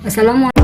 Assalamualaikum.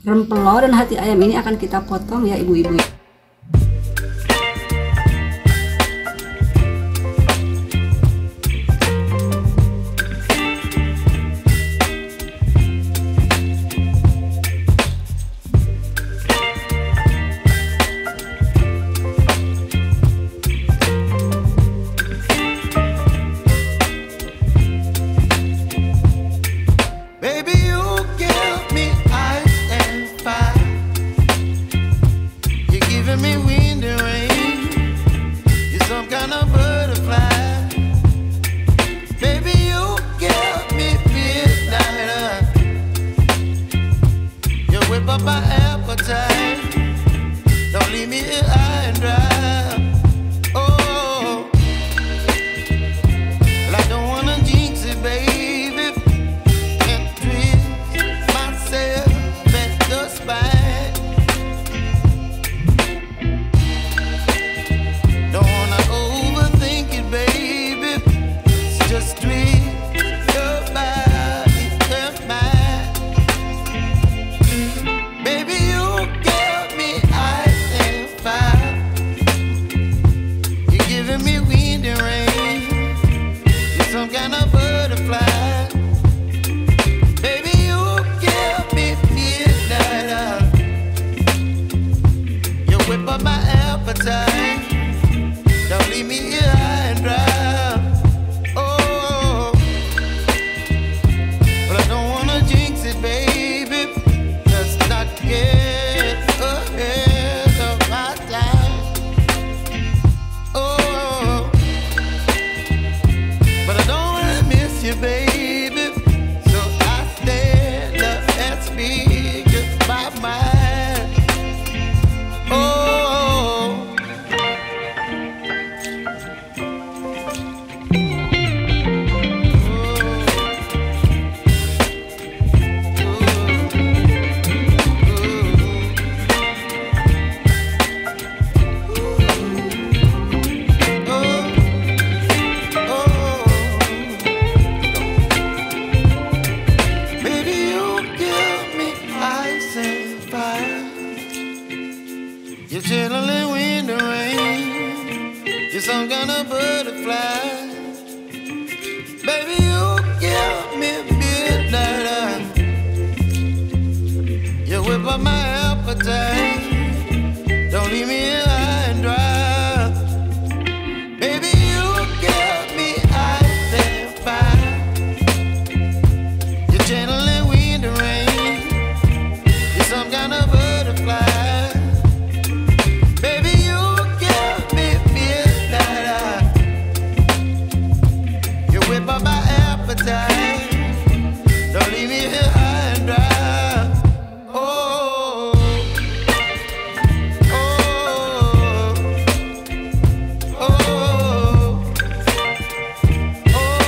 Rempelo dan hati ayam ini akan kita potong ya ibu-ibu. whip up my appetite. Don't leave me here high and dry. Baby, you give me ice and fire. You're channeling wind and rain. You're some kind of butterfly. Baby, you give me midnight. You whip up my appetite. Don't leave me here high and dry. Oh, oh, oh, oh,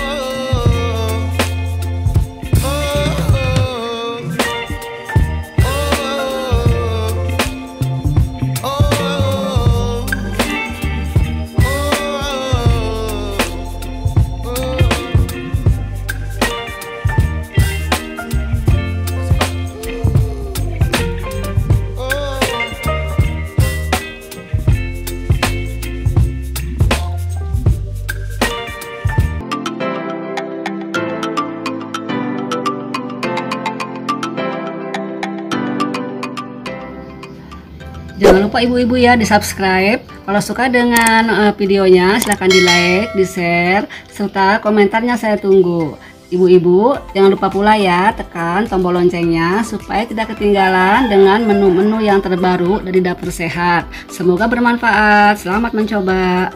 Jangan lupa ibu-ibu ya di subscribe. Kalau suka dengan videonya silahkan di like, di share, serta komentarnya saya tunggu. Ibu-ibu jangan lupa pula ya tekan tombol loncengnya supaya tidak ketinggalan dengan menu-menu yang terbaru dari Dapur Sehat. Semoga bermanfaat. Selamat mencoba.